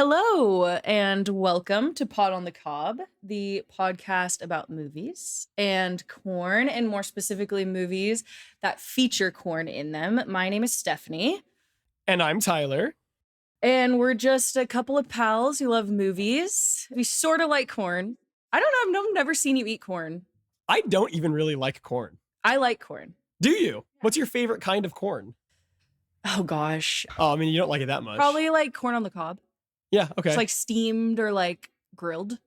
Hello, and welcome to Pod on the Cob, the podcast about movies and corn, and more specifically, movies that feature corn in them. My name is Stephanie. And I'm Tyler. And we're just a couple of pals who love movies. We sort of like corn. I don't know, I've never seen you eat corn. I don't even really like corn. I like corn. Do you? What's your favorite kind of corn? Oh, gosh. Oh, I mean, you don't like it that much. Probably like corn on the cob. Yeah, okay. It's like steamed or like grilled.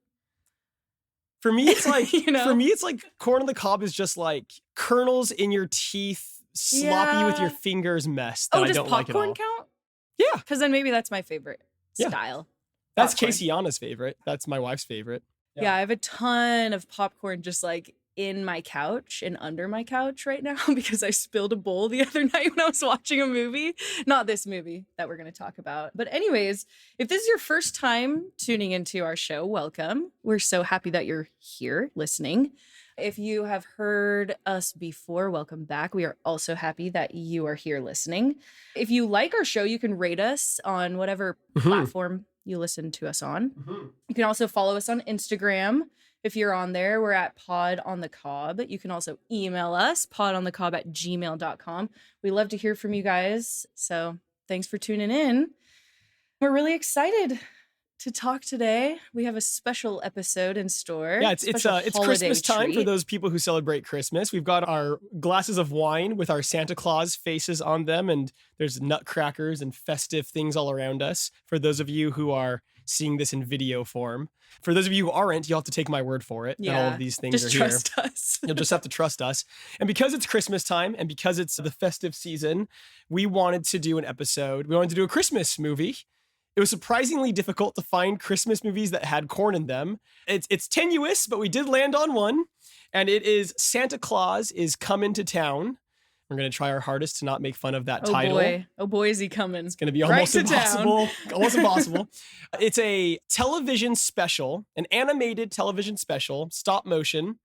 For me, it's like For me, it's like corn on the cob is just like kernels in your teeth, sloppy with your fingers mess that I don't like at all. Does popcorn count? Yeah. Because then maybe that's my favorite style. That's Popcorn. Casey-Anna's favorite. That's my wife's favorite. Yeah, I have a ton of popcorn just like in my couch and under my couch right now because I spilled a bowl the other night when I was watching a movie. Not this movie that we're going to talk about. But anyways, if this is your first time tuning into our show, welcome. We're so happy that you're here listening. If you have heard us before, welcome back. We are also happy that you are here listening. If you like our show, you can rate us on whatever platform you listen to us on. You can also follow us on Instagram. If you're on there, we're at Pod on the Cob. You can also email us, podonthecob@gmail.com. We love to hear from you guys. So thanks for tuning in. We're really excited to talk today. We have a special episode in store. Yeah, it's Christmas time for those people who celebrate Christmas. We've got our glasses of wine with our Santa Claus faces on them, and there's nutcrackers and festive things all around us. For those of you who are seeing this in video form. For those of you who aren't, you'll have to take my word for it. Yeah, and all of these things just are trust here. us. You'll just have to trust us. And because it's Christmas time and because it's the festive season, we wanted to do an episode. We wanted to do a Christmas movie. It was surprisingly difficult to find Christmas movies that had corn in them. It's tenuous, but we did land on one. And it is Santa Claus is Comin' to Town. We're going to try our hardest to not make fun of that title. Oh boy, is he coming. It's going to be almost impossible. Almost impossible. It's a television special, an animated television special, stop motion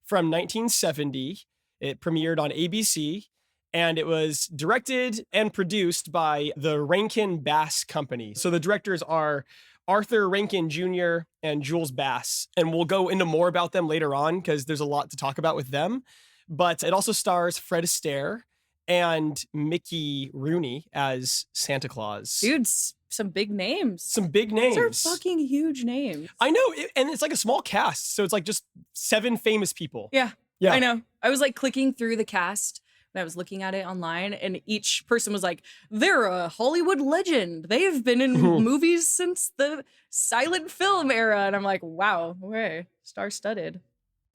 from 1970. It premiered on ABC, and it was directed and produced by the Rankin Bass Company. So the directors are Arthur Rankin Jr. and Jules Bass, and we'll go into more about them later on because there's a lot to talk about with them. But it also stars Fred Astaire and Mickey Rooney as Santa Claus. Dude, some big names. Some big names. Those are fucking huge names. I know, and it's like a small cast, so it's like just 7 famous people. Yeah, I know. I was like clicking through the cast when I was looking at it online, and each person was like, they're a Hollywood legend. They've been in movies since the silent film era. And I'm like, wow, okay, star-studded.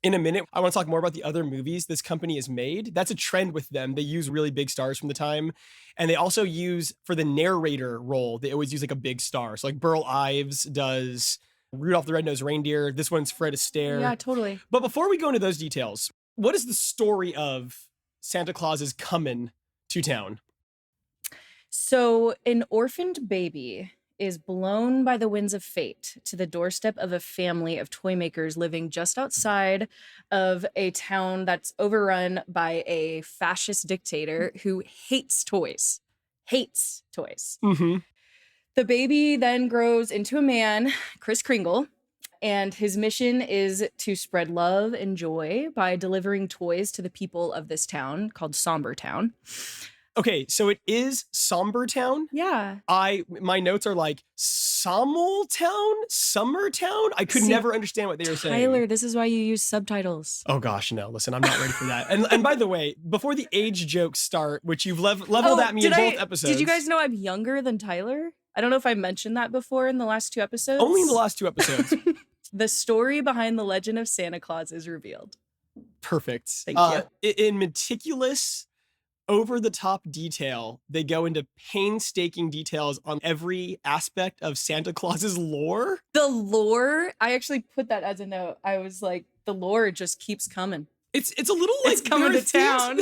In a minute, I want to talk more about the other movies this company has made. That's a trend with them. They use really big stars from the time. And they also use, for the narrator role, they always use like a big star. So like Burl Ives does Rudolph the Red-Nosed Reindeer. This one's Fred Astaire. Yeah, totally. But before we go into those details, what is the story of Santa Claus is Comin' to Town? So an orphaned baby is blown by the winds of fate to the doorstep of a family of toy makers living just outside of a town that's overrun by a fascist dictator who hates toys. Mm-hmm. The baby then grows into a man, Kris Kringle, and his mission is to spread love and joy by delivering toys to the people of this town called Somber Town. Okay, so it is Somber Town. Yeah. My notes are like Summer Town. I could never understand what they were saying. Tyler, this is why you use subtitles. Oh gosh, no. Listen, I'm not ready for that. And by the way, before the age jokes start, which you've leveled at me in both episodes. Did you guys know I'm younger than Tyler? I don't know if I mentioned that before in the last 2 episodes. Only in the last 2 episodes. The story behind the legend of Santa Claus is revealed. Perfect. Thank you. In meticulous, over-the-top detail, they go into painstaking details on every aspect of Santa Claus's lore. The lore, I actually put that as a note. I was like, the lore just keeps coming. It's a little like it's coming to town.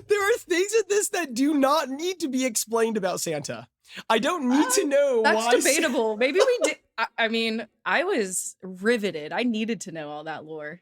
There are things in this that do not need to be explained about Santa. I don't need to know that's why. That's debatable. Maybe we did. I mean, I was riveted. I needed to know all that lore.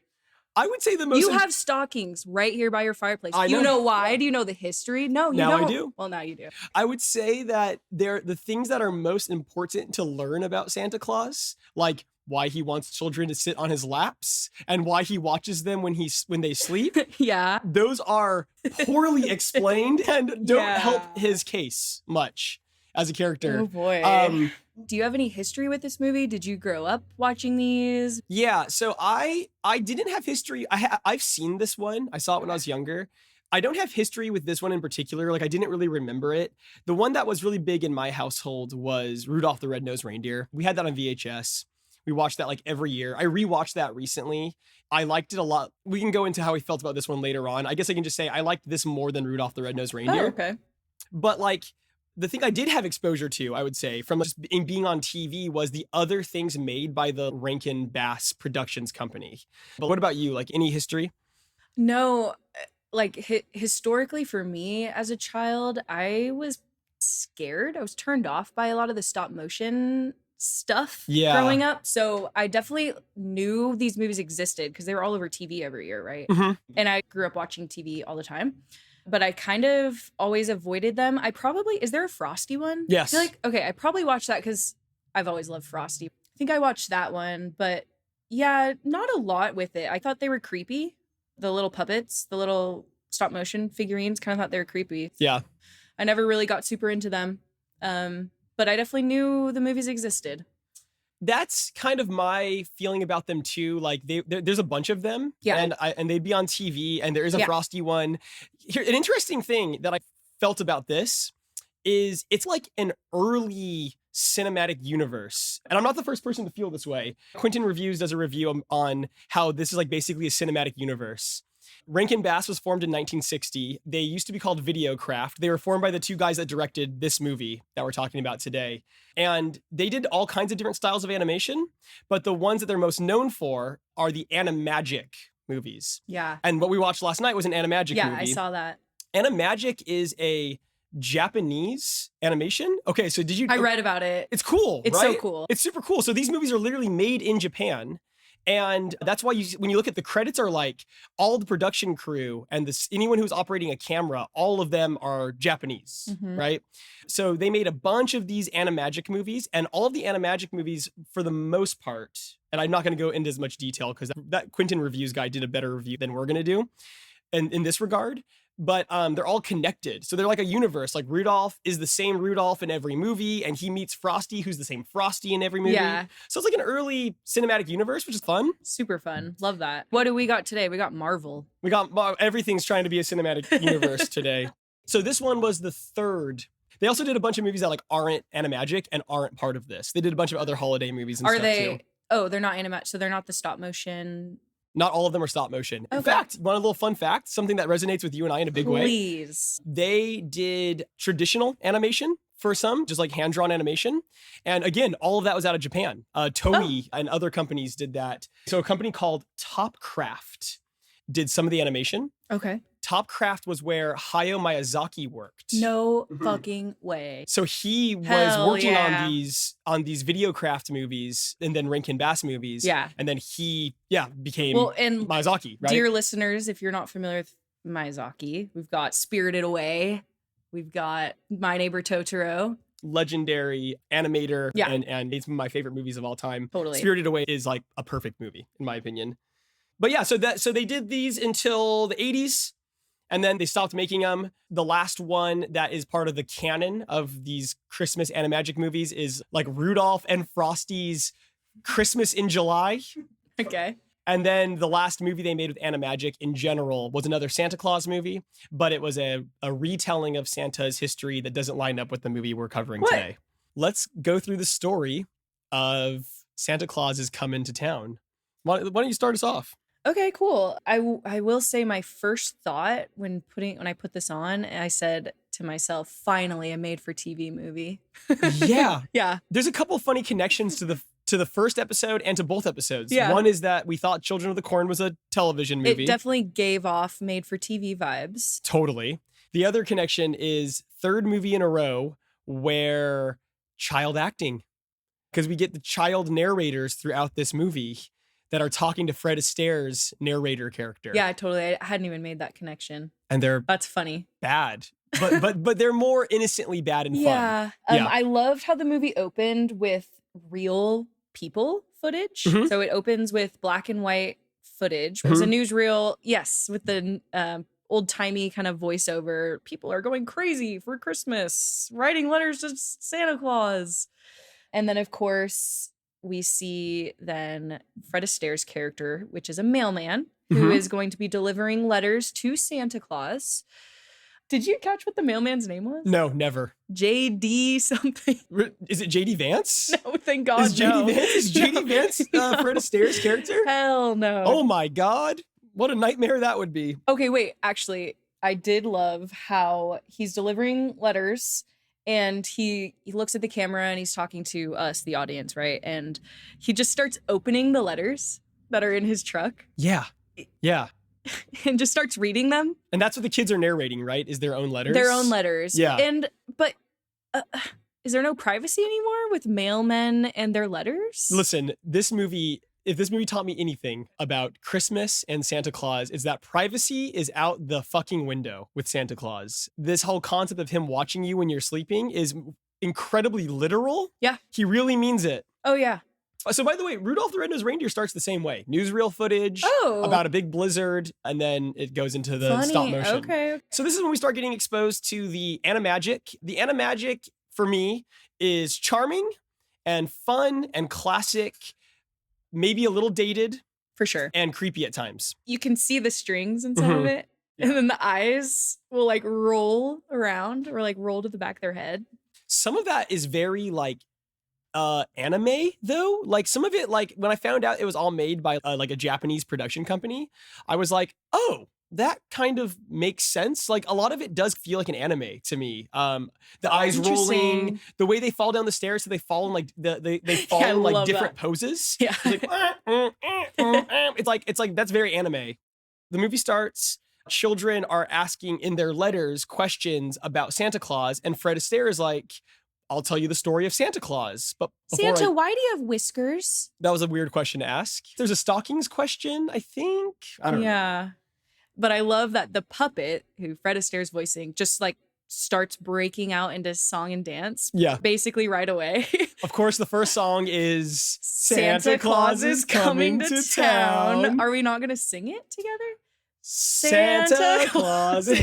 I would say the most. You have stockings right here by your fireplace. I Do you know. know why? Do you know the history? No, you Now I don't. do. Well, now you do. I would say that they're the things that are most important to learn about Santa Claus, like why he wants children to sit on his laps and why he watches them when they sleep. Yeah. Those are poorly explained and don't Yeah. help his case much as a character. Oh boy. Do you have any history with this movie? Did you grow up watching these? Yeah, so I didn't have history. I've seen this one. I saw it when I was younger. I don't have history with this one in particular. Like I didn't really remember it. The one that was really big in my household was Rudolph the Red-Nosed Reindeer. We had that on VHS. We watched that like every year. I rewatched that recently. I liked it a lot. We can go into how I felt about this one later on. I guess I can just say I liked this more than Rudolph the Red-Nosed Reindeer. Oh, okay. But like the thing I did have exposure to, I would say, from just being on TV was the other things made by the Rankin Bass Productions Company. But what about you? Like any history? No, like historically for me as a child, I was scared. I was turned off by a lot of the stop motion stuff growing up. So I definitely knew these movies existed because they were all over TV every year, right? Mm-hmm. And I grew up watching TV all the time. But I kind of always avoided them. Is there a Frosty one? Yes. I feel like, okay, I probably watched that because I've always loved Frosty. I think I watched that one, but yeah, not a lot with it. I thought they were creepy. The little puppets, the little stop motion figurines, kind of thought they were creepy. Yeah. I never really got super into them. But I definitely knew the movies existed. That's kind of my feeling about them too. Like there's a bunch of them, Yeah, and they'd be on TV, and there is a Frosty one. Here, an interesting thing that I felt about this is it's like an early cinematic universe, and I'm not the first person to feel this way. Quentin Reviews does a review on how this is like basically a cinematic universe. Rankin Bass was formed in 1960. They used to be called Videocraft. They were formed by the two guys that directed this movie that we're talking about today. And they did all kinds of different styles of animation, but the ones that they're most known for are the Animagic movies. Yeah. And what we watched last night was an Animagic movie. Yeah, I saw that. Animagic is a Japanese animation. Okay, so did you... I read about it. It's cool, It's right? so cool. It's super cool. So these movies are literally made in Japan. And that's why when you look at the credits are like all the production crew and anyone who's operating a camera, all of them are Japanese, right? So they made a bunch of these Animagic movies, and all of the Animagic movies, for the most part, and I'm not going to go into as much detail because that Quentin Reviews guy did a better review than we're going to do in this regard. But they're all connected. So they're like a universe. Like Rudolph is the same Rudolph in every movie, and he meets Frosty, who's the same Frosty in every movie. Yeah. So it's like an early cinematic universe, which is fun. Super fun. Love that. What do we got today? We got Marvel. We got everything's trying to be a cinematic universe today. So this one was the third. They also did a bunch of movies that like aren't Animagic and aren't part of this. They did a bunch of other holiday movies and Are stuff they? too. Oh, they're not Animagic. So they're not the stop motion. Not all of them are stop motion. In Okay. fact, one little fun fact, something that resonates with you and I in a big way. Please. They did traditional animation for some, just like hand-drawn animation. And again, all of that was out of Japan. Toei and other companies did that. So a company called Topcraft did some of the animation. Okay. Topcraft was where Hayao Miyazaki worked. No fucking way. So he was Hell working yeah. on these Videocraft movies and then Rankin Bass movies. Yeah. And then he became And Miyazaki, right? dear listeners, if you're not familiar with Miyazaki, we've got Spirited Away. We've got My Neighbor Totoro. Legendary animator. Yeah. And it's my favorite movies of all time. Totally. Spirited Away is like a perfect movie, in my opinion. But yeah, so they did these until the 80s. And then they stopped making them. The last one that is part of the canon of these Christmas Animagic movies is like Rudolph and Frosty's Christmas in July. Okay. And then the last movie they made with Animagic in general was another Santa Claus movie, but it was a retelling of Santa's history that doesn't line up with the movie we're covering today. Let's go through the story of Santa Claus is coming to town. Why don't you start us off? Okay, cool. I will say my first thought when I put this on, I said to myself, finally a made for TV movie. Yeah. Yeah. There's a couple funny connections to the first episode and to both episodes. Yeah. One is that we thought Children of the Corn was a television movie. It definitely gave off made for TV vibes. Totally. The other connection is third movie in a row where child acting, because we get the child narrators throughout this movie. that are talking to Fred Astaire's narrator character. Yeah, totally. I hadn't even made that connection. And they're That's funny. bad. But they're more innocently bad and fun. Yeah. Yeah. I loved how the movie opened with real people footage. Mhm. So it opens with black and white footage. It was a newsreel, yes, with the old-timey kind of voiceover. People are going crazy for Christmas, writing letters to Santa Claus. And then, of course, we see then Fred Astaire's character, which is a mailman who is going to be delivering letters to Santa Claus. Did you catch what the mailman's name was? No, never. JD something. Is it JD Vance? No, thank God, Is JD Vance Fred Astaire's character? Hell no. Oh my God. What a nightmare that would be. Okay, wait. Actually, I did love how he's delivering letters and he looks at the camera and he's talking to us, the audience, right? And he just starts opening the letters that are in his truck. Yeah. Yeah. And just starts reading them. And that's what the kids are narrating, right? Is their own letters? Their own letters. Yeah. But is there no privacy anymore with mailmen and their letters? Listen, if this movie taught me anything about Christmas and Santa Claus, is that privacy is out the fucking window with Santa Claus. This whole concept of him watching you when you're sleeping is incredibly literal. Yeah. He really means it. Oh, yeah. So by the way, Rudolph the Red-Nosed Reindeer starts the same way. Newsreel footage about a big blizzard, and then it goes into the stop motion. Okay. So this is when we start getting exposed to the animagic. The animagic, for me, is charming and fun and classic, maybe a little dated. For sure. And creepy at times. You can see the strings inside of it, and then the eyes will like roll around or like roll to the back of their head. Some of that is very like anime though. Like some of it, like when I found out it was all made by like a Japanese production company, I was like, oh, that kind of makes sense. Like a lot of it does feel like an anime to me. The eyes rolling, the way they fall down the stairs, so they fall in like they fall in like different poses. Yeah. It's like that's very anime. The movie starts. Children are asking in their letters questions about Santa Claus, and Fred Astaire is like, I'll tell you the story of Santa Claus. But Santa, why do you have whiskers? That was a weird question to ask. There's a stockings question, I think. I don't know. Yeah. But I love that the puppet, who Fred Astaire's voicing, just like starts breaking out into song and dance. Yeah. Basically right away. Of course, the first song is Santa Claus is coming to town. Are we not going to sing it together? Santa Claus. All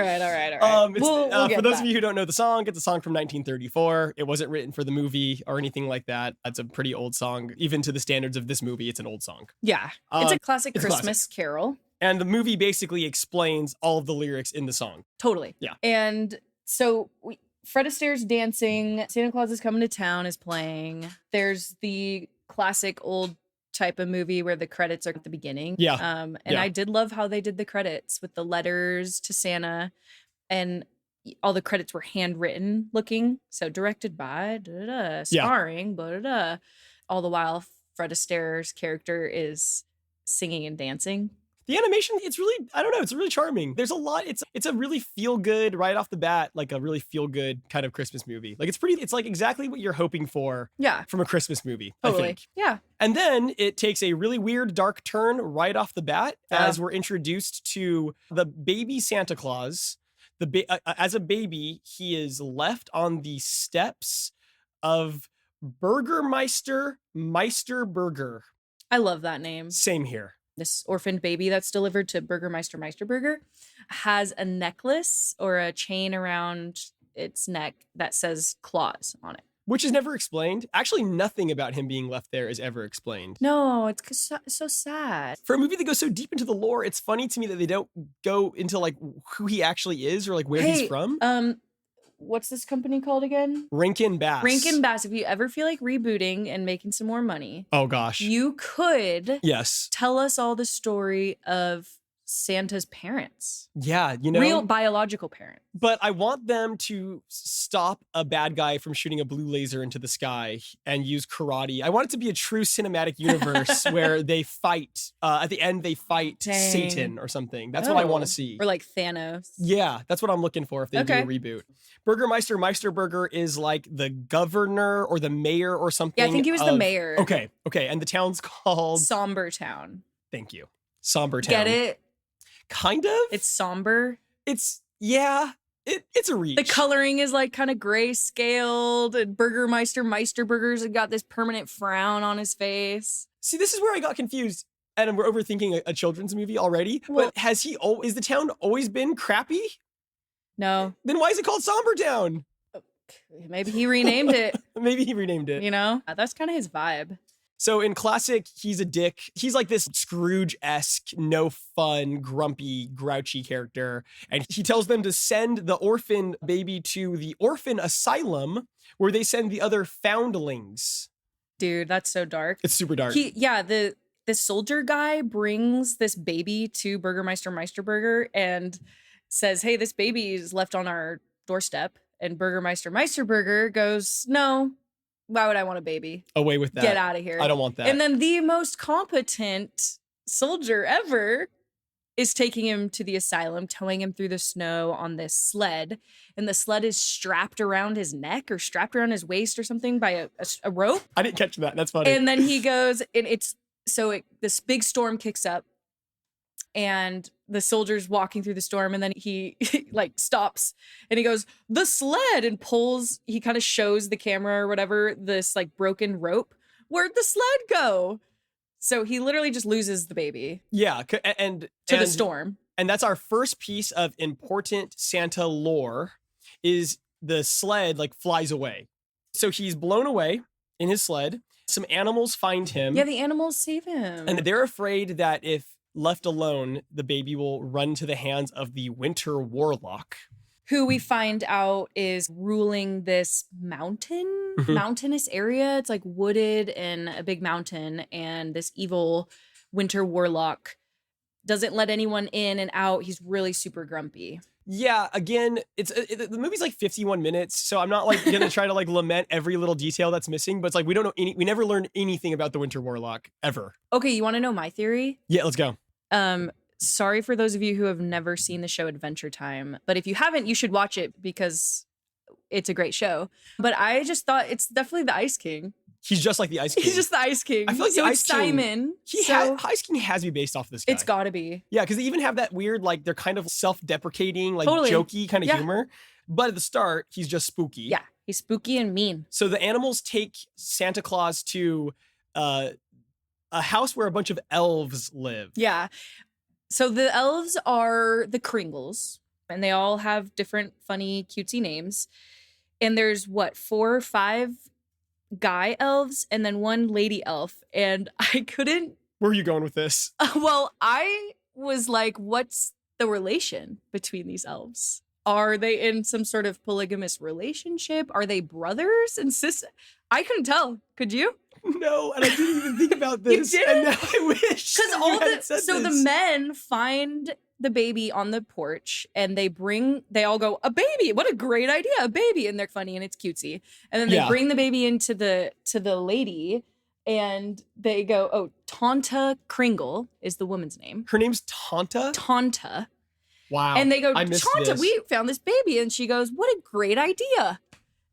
right. We'll for those of you who don't know the song, it's a song from 1934. It wasn't written for the movie or anything like that. It's a pretty old song. Even to the standards of this movie, it's an old song. Yeah. It's a classic Christmas carol. And the movie basically explains all of the lyrics in the song. Totally. Yeah. And so Fred Astaire's dancing. Santa Claus is Coming to Town is playing. There's the classic old type of movie where the credits are at the beginning. Yeah. And I did love how they did the credits with the letters to Santa, and all the credits were handwritten looking. So directed by, starring, all the while Fred Astaire's character is singing and dancing. The animation, it's really, I don't know, it's really charming. There's a lot, it's a really feel good right off the bat, like a really feel good kind of Christmas movie. Like it's like exactly what you're hoping for from a Christmas movie, totally. I think. Yeah. And then it takes a really weird dark turn right off the bat as we're introduced to the baby Santa Claus. As a baby, he is left on the steps of Burgermeister Meisterburger. I love that name. Same here. This orphaned baby that's delivered to Burgermeister Meisterburger has a necklace or a chain around its neck that says Claus on it. Which is never explained. Actually, nothing about him being left there is ever explained. No, it's so sad. For a movie that goes so deep into the lore, it's funny to me that they don't go into like who he actually is or like where he's from. What's this company called again? Rankin Bass. Rankin Bass. If you ever feel like rebooting and making some more money, oh gosh, you could yes tell us all the story of Santa's parents. Yeah, you know, Real biological parents. but I want them to stop a bad guy from shooting a blue laser into the sky and use karate. I want it to be a true cinematic universe where they fight. At the end, they fight Dang. Satan or something. That's what I want to see. Or like Thanos. Yeah, that's what I'm looking for if they do a reboot. Burgermeister Meisterburger is like the governor or the mayor or something. Yeah, I think he was the mayor. Okay. And the town's called Somber Town. Thank you. Somber Town. Get it? Kind of. It's somber. It's a reach. The coloring is like kind of grayscaled, and Burgermeister Meisterburger's got this permanent frown on his face. See, this is where I got confused. And we're overthinking a children's movie already. Well, but is the town always been crappy? No. Then why is it called Somber Town? Maybe he renamed it. Maybe he renamed it. You know? That's kind of his vibe. So in classic, he's a dick. He's like this Scrooge-esque, no fun, grumpy, grouchy character. And he tells them to send the orphan baby to the orphan asylum where they send the other foundlings. Dude, that's so dark. It's super dark. The soldier guy brings this baby to Burgermeister Meisterburger and says, hey, this baby is left on our doorstep. And Burgermeister Meisterburger goes, no. Why would I want a baby? Away with that. Get out of here. I don't want that. And then the most competent soldier ever is taking him to the asylum, towing him through the snow on this sled. And the sled is strapped around his neck or strapped around his waist or something by a rope. I didn't catch that. That's funny. And then he goes, and this big storm kicks up. And the soldier's walking through the storm, and then he like stops and he goes, the sled, and pulls, he kind of shows the camera or whatever, this like broken rope. Where'd the sled go? So he literally just loses the baby. Yeah. And the storm. And that's our first piece of important Santa lore is the sled like flies away. So he's blown away in his sled. Some animals find him. Yeah, the animals save him. And they're afraid that if left alone, the baby will run to the hands of the Winter Warlock, who we find out is ruling this mountainous area. It's like wooded and a big mountain, and this evil Winter Warlock doesn't let anyone in and out. He's really super grumpy. Yeah, again, the movie's like 51 minutes, so I'm not like gonna try to like lament every little detail that's missing, but it's like we never learned anything about the Winter Warlock ever. Okay, you want to know my theory? Yeah, let's go. Sorry for those of you who have never seen the show Adventure Time, but if you haven't, you should watch it because it's a great show. But I just thought it's definitely the Ice King. He's just like the Ice King. He's just the Ice King. I feel like the Ice Simon. King. Ice King has to be based off this guy. It's got to be. Yeah, because they even have that weird, like, they're kind of self-deprecating, like, totally. jokey kind of humor. But at the start, he's just spooky. Yeah, he's spooky and mean. So the animals take Santa Claus to a house where a bunch of elves live. Yeah. So the elves are the Kringles, and they all have different funny, cutesy names. And there's, 4 or 5 guy elves and then 1 lady elf. And I couldn't... Where are you going with this? Well, I was like, what's the relation between these elves? Are they in some sort of polygamous relationship? Are they brothers and sisters? I couldn't tell. Could you? No, and I didn't even think about this. You did? And now I wish. Because the men find the baby on the porch and they all go, a baby, what a great idea, a baby. And they're funny and it's cutesy. And then they bring the baby into the lady and they go, oh, Santa Kringle is the woman's name. Her name's Tanta? Tanta. Wow. And they go, Tanta, we found this baby. And she goes, what a great idea.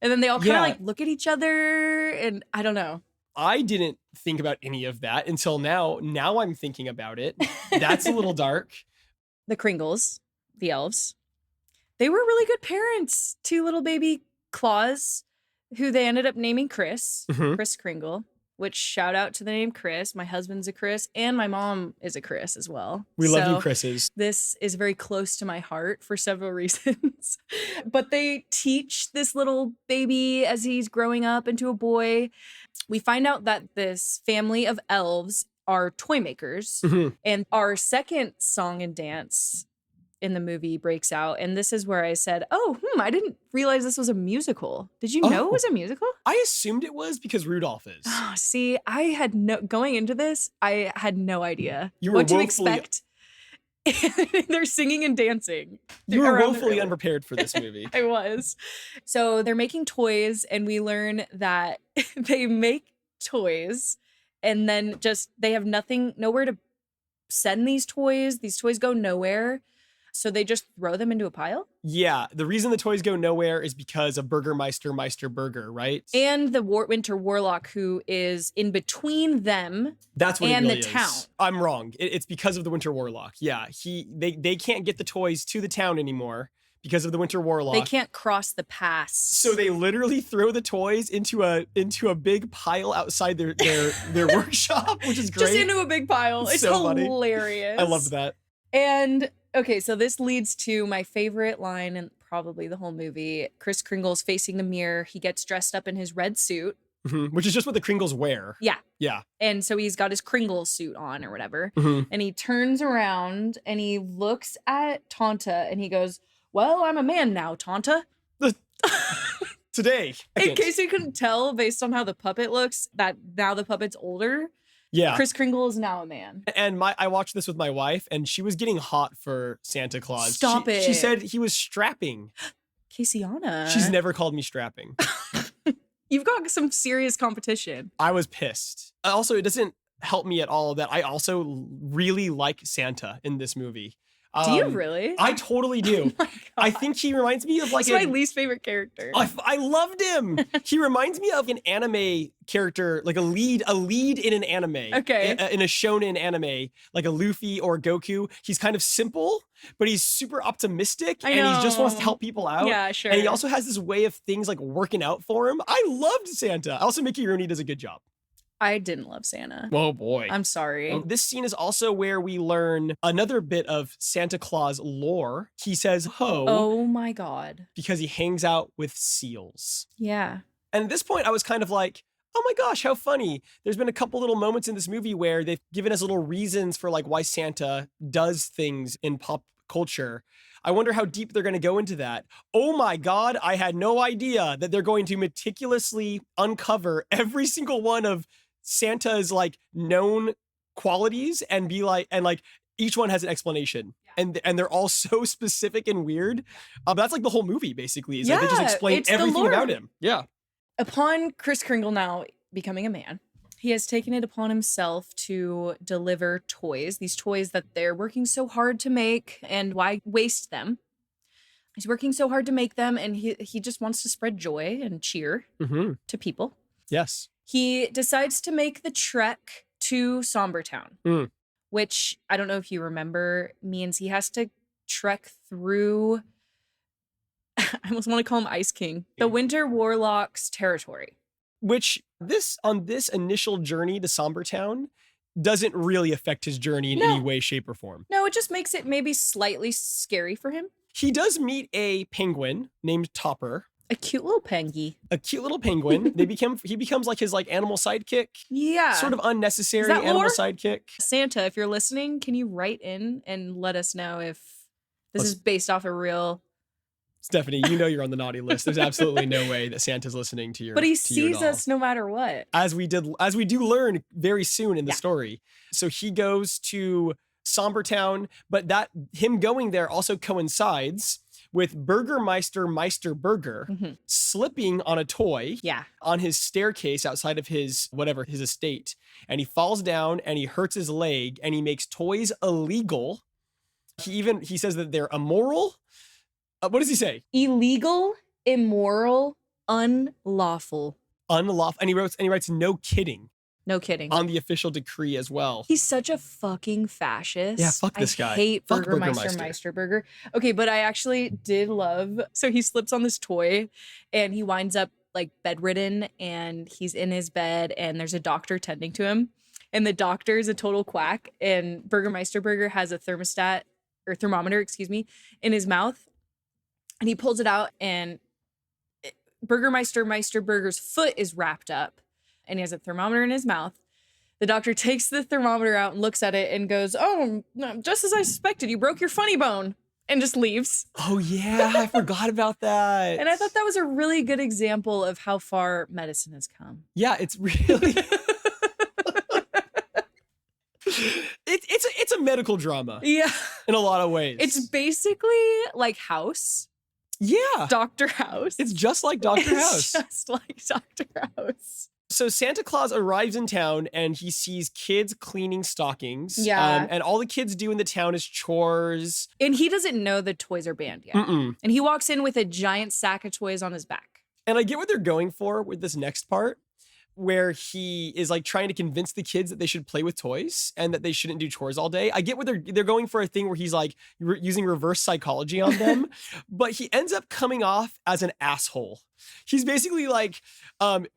And then they all kind of like look at each other and I don't know. I didn't think about any of that until now. Now I'm thinking about it. That's a little dark. The Kringles, the elves, they were really good parents to little baby Claus, who they ended up naming Kris, Kris Kringle, which shout out to the name Kris. My husband's a Kris and my mom is a Kris as well. We love you, Chris's. This is very close to my heart for several reasons. But they teach this little baby as he's growing up into a boy. We find out that this family of elves are toy makers. And our second song and dance in the movie breaks out. And this is where I said, I didn't realize this was a musical. Did you know it was a musical? I assumed it was because Rudolph is. See, going into this, I had no idea You were what to expect. And they're singing and dancing. You were around the woefully room. unprepared for this movie. I was. So they're making toys, and we learn that they make toys and then just they have nowhere to send these toys. These toys go nowhere. So they just throw them into a pile. Yeah, the reason the toys go nowhere is because of Meister Burger, right? And the Winter Warlock, who is in between them. That's what and it really the is. town. I'm wrong. It's because of the Winter Warlock. Yeah, they can't get the toys to the town anymore because of the Winter Warlock. They can't cross the pass. So they literally throw the toys into a big pile outside their workshop, which is great. Just into a big pile. It's so funny. hilarious. I love that. And okay, so this leads to my favorite line in probably the whole movie. Kris Kringle's facing the mirror. He gets dressed up in his red suit. Mm-hmm. Which is just what the Kringles wear. Yeah. Yeah. And so he's got his Kringle suit on or whatever. Mm-hmm. And he turns around and he looks at Tonta and he goes, "Well, I'm a man now, Tonta." Today. In case you couldn't tell based on how the puppet looks, that now the puppet's older. Yeah. Kris Kringle is now a man. And I watched this with my wife, and she was getting hot for Santa Claus. Stop it. She said he was strapping. Casiana. She's never called me strapping. You've got some serious competition. I was pissed. Also, it doesn't help me at all that I also really like Santa in this movie. Do you really? I totally do. Oh my God. I think he reminds me of like He's my least favorite character. I loved him. He reminds me of an anime character, like a lead in an anime. Okay. In a shonen anime, like a Luffy or Goku. He's kind of simple, but he's super optimistic and he just wants to help people out. Yeah, sure. And he also has this way of things like working out for him. I loved Santa. Also, Mickey Rooney does a good job. I didn't love Santa. Oh boy. I'm sorry. This scene is also where we learn another bit of Santa Claus lore. He says ho Oh my God. because he hangs out with seals. Yeah. And at this point, I was kind of like, oh my gosh, how funny. There's been a couple little moments in this movie where they've given us little reasons for like why Santa does things in pop culture. I wonder how deep they're going to go into that. Oh my God, I had no idea that they're going to meticulously uncover every single one of Santa's like known qualities and be like, and like each one has an explanation. And they're all so specific and weird. That's like the whole movie basically. Is like they just explain everything about him. Yeah. Upon Kris Kringle now becoming a man, he has taken it upon himself to deliver toys, these toys that they're working so hard to make, and why waste them? He's working so hard to make them, and he just wants to spread joy and cheer to people. Yes. He decides to make the trek to Sombertown, which I don't know if you remember means he has to trek through, I almost want to call him Ice King, the Winter Warlock's territory. Which on this initial journey to Sombertown doesn't really affect his journey in any way, shape, or form. No, it just makes it maybe slightly scary for him. He does meet a penguin named Topper. A cute little pengy. A cute little penguin. He becomes like his like animal sidekick. Yeah. Sort of unnecessary Is that animal lore? sidekick. Santa, if you're listening, can you write in and let us know if this is based off a real... Stephanie, you know you're on the naughty list. There's absolutely no way that Santa's listening to your But he to you at sees all. us no matter what. As we do learn very soon in the story. So he goes to Sombertown, but that him going there also coincides with Meister Burger slipping on a toy on his staircase outside of his estate. And he falls down and he hurts his leg and he makes toys illegal. He says that they're immoral. What does he say? Illegal, immoral, unlawful. Unlawful. And he writes no kidding. No kidding. On the official decree as well. He's such a fucking fascist. Yeah, fuck this guy. I hate Fuck Meister Burger. Okay, but I actually did love... So he slips on this toy and he winds up like bedridden and he's in his bed and there's a doctor tending to him. And the doctor is a total quack and Meister Burger has a thermometer, in his mouth. And he pulls it out and Meister Burger's foot is wrapped up and he has a thermometer in his mouth. The doctor takes the thermometer out and looks at it and goes, "Oh, just as I suspected, you broke your funny bone," and just leaves. Oh yeah, I forgot about that. And I thought that was a really good example of how far medicine has come. Yeah, it's really... It's a medical drama. Yeah. in a lot of ways. It's basically like House. Yeah. Dr. House. It's just like Dr. House. Just like Dr. House. So Santa Claus arrives in town and he sees kids cleaning stockings. Yeah. And all the kids do in the town is chores. And he doesn't know the toys are banned yet. Mm-mm. And he walks in with a giant sack of toys on his back. And I get what they're going for with this next part, where he is like trying to convince the kids that they should play with toys and that they shouldn't do chores all day. I get what they're going for, a thing where he's like using reverse psychology on them, but he ends up coming off as an asshole. He's basically like,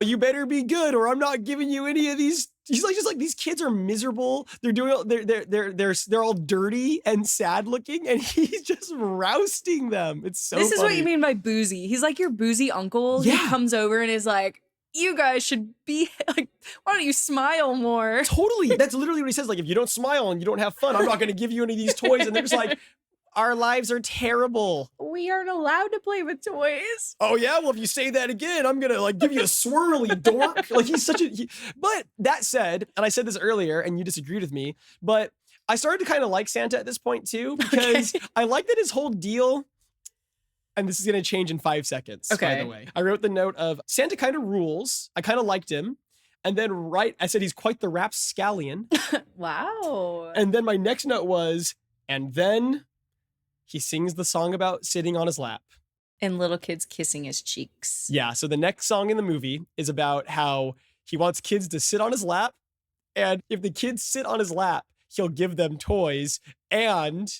you better be good or I'm not giving you any of these. He's like, just like, these kids are miserable. They're all dirty and sad looking, and he's just rousting them. It's so This is what funny. you mean by boozy. He's like your boozy uncle. Yeah. He comes over and is like, you guys should be like, why don't you smile more? Totally. That's literally what he says. Like, if you don't smile and you don't have fun, I'm not going to give you any of these toys. And they're just like, our lives are terrible. We aren't allowed to play with toys. Oh yeah? Well, if you say that again, I'm going to like give you a swirly dork. Like he's such a, but that said, and I said this earlier and you disagreed with me, but I started to kind of like Santa at this point too, because I like that his whole deal, and this is going to change in 5 seconds, by the way. I wrote the note of Santa kind of rules. I kind of liked him. And then I said he's quite the rapscallion. Wow. And then my next note was, and then he sings the song about sitting on his lap. And little kids kissing his cheeks. Yeah. So the next song in the movie is about how he wants kids to sit on his lap. And if the kids sit on his lap, he'll give them toys and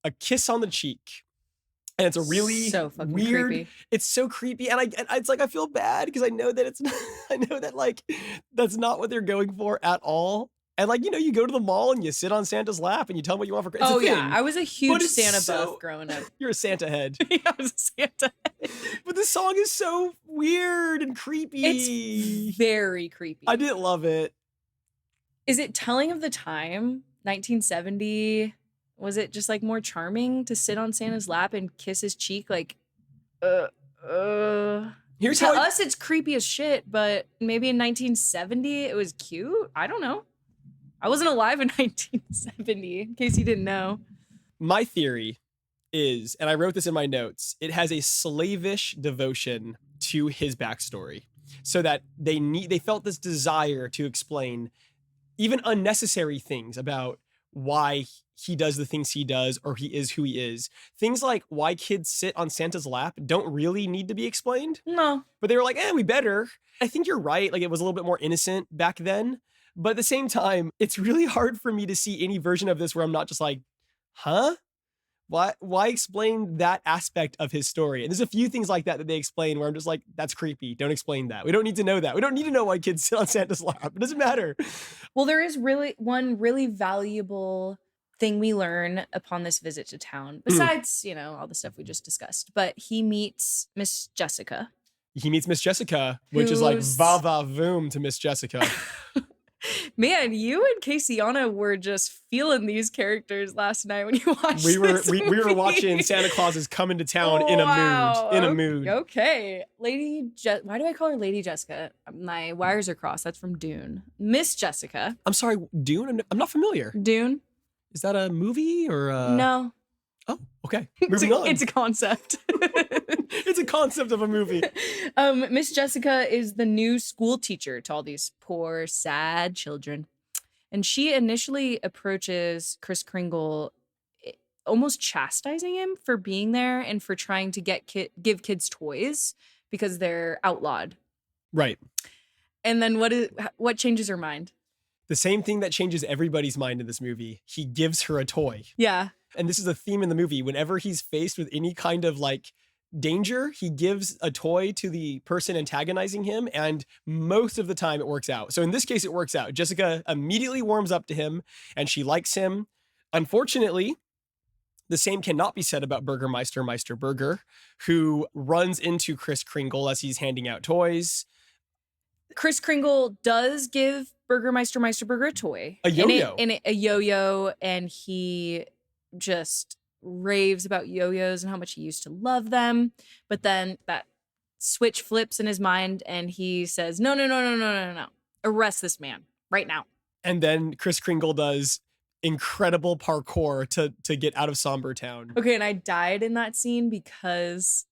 a kiss on the cheek. And it's a really so fucking weird, creepy. It's so creepy. And it's like, I feel bad because I know that it's not, I know that like, that's not what they're going for at all. And like, you go to the mall and you sit on Santa's lap and you tell him what you want for Christmas. Oh yeah. I was a huge Santa so, buff growing up. You're a Santa head. Yeah, I was a Santa head. But this song is so weird and creepy. It's very creepy. I didn't love it. Is it telling of the time? 1970? Was it just like more charming to sit on Santa's lap and kiss his cheek? Like, Here's to how us, it's creepy as shit, but maybe in 1970 it was cute. I don't know. I wasn't alive in 1970, in case you didn't know. My theory is, and I wrote this in my notes, it has a slavish devotion to his backstory, so that they felt this desire to explain even unnecessary things about why he does the things he does or he is who he is. Things like why kids sit on Santa's lap don't really need to be explained. No. But they were like, we better. I think you're right. Like it was a little bit more innocent back then. But at the same time, it's really hard for me to see any version of this where I'm not just like, huh? Why explain that aspect of his story? And there's a few things like that they explain where I'm just like, that's creepy. Don't explain that. We don't need to know that. We don't need to know why kids sit on Santa's lap. It doesn't matter. Well, there is one really valuable thing we learn upon this visit to town, besides, all the stuff we just discussed. But he meets Miss Jessica. He meets Miss Jessica, which is like va-va-voom to Miss Jessica. Man, you and Caseyana were just feeling these characters last night when you watched we this were movie. watching Santa Claus is Coming to Town in a mood. Okay. Why do I call her Lady Jessica? My wires are crossed. That's from Dune. Miss Jessica. I'm sorry, Dune? I'm not familiar. Dune? Is that a movie or No. Oh, okay. Moving on. It's a concept. It's a concept of a movie. Miss Jessica is the new school teacher to all these poor, sad children. And she initially approaches Kris Kringle almost chastising him for being there and for trying to give kids toys because they're outlawed. Right. And then what changes her mind? The same thing that changes everybody's mind in this movie. He gives her a toy. Yeah. And this is a theme in the movie. Whenever he's faced with any kind of like danger, he gives a toy to the person antagonizing him. And most of the time it works out. So in this case, it works out. Jessica immediately warms up to him and she likes him. Unfortunately, the same cannot be said about Burgermeister Meister Burger, who runs into Kris Kringle as he's handing out toys. Kris Kringle does give Burgermeister Meister Burger a toy. A yo-yo. A yo-yo, and he just raves about yo-yos and how much he used to love them. But then that switch flips in his mind and he says, no. Arrest this man right now. And then Kris Kringle does incredible parkour to get out of Somber Town. Okay, and I died in that scene because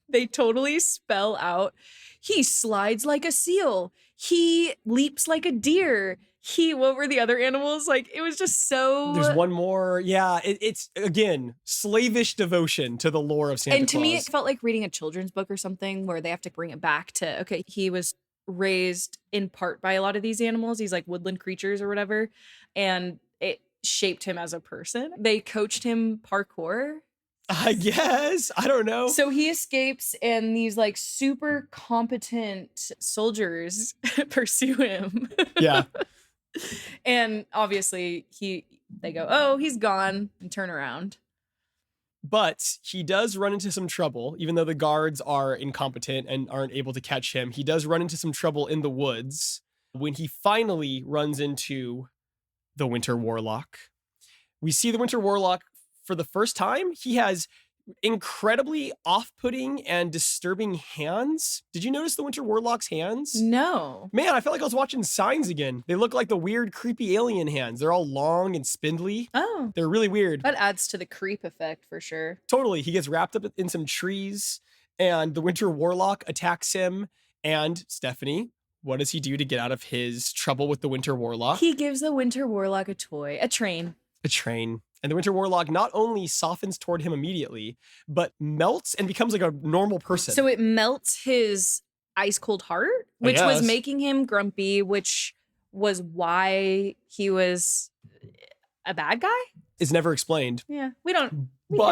they totally spell out, he slides like a seal, he leaps like a deer, what were the other animals? Like, it was just so... There's one more. Yeah, it's, again, slavish devotion to the lore of Santa Claus. And to me, it felt like reading a children's book or something where they have to bring it back to, okay, he was raised in part by a lot of these animals, these like woodland creatures or whatever, and it shaped him as a person. They coached him parkour. I guess. I don't know. So he escapes and these like super competent soldiers pursue him. Yeah. And obviously they go, oh, he's gone, and turn around. But he does run into some trouble, even though the guards are incompetent and aren't able to catch him. He does run into some trouble in the woods when he finally runs into the Winter Warlock. We see the Winter Warlock for the first time. He has incredibly off-putting and disturbing hands. Did you notice the Winter Warlock's hands? No. Man, I felt like I was watching Signs again. They look like the weird, creepy alien hands. They're all long and spindly. Oh. They're really weird. That adds to the creep effect for sure. Totally. He gets wrapped up in some trees, and the Winter Warlock attacks him. And Stephanie, what does he do to get out of his trouble with the Winter Warlock? He gives the Winter Warlock a toy, a train. A train. And the Winter Warlock not only softens toward him immediately, but melts and becomes like a normal person. So it melts his ice cold heart, which was making him grumpy, which was why he was a bad guy. Is never explained. Yeah, we can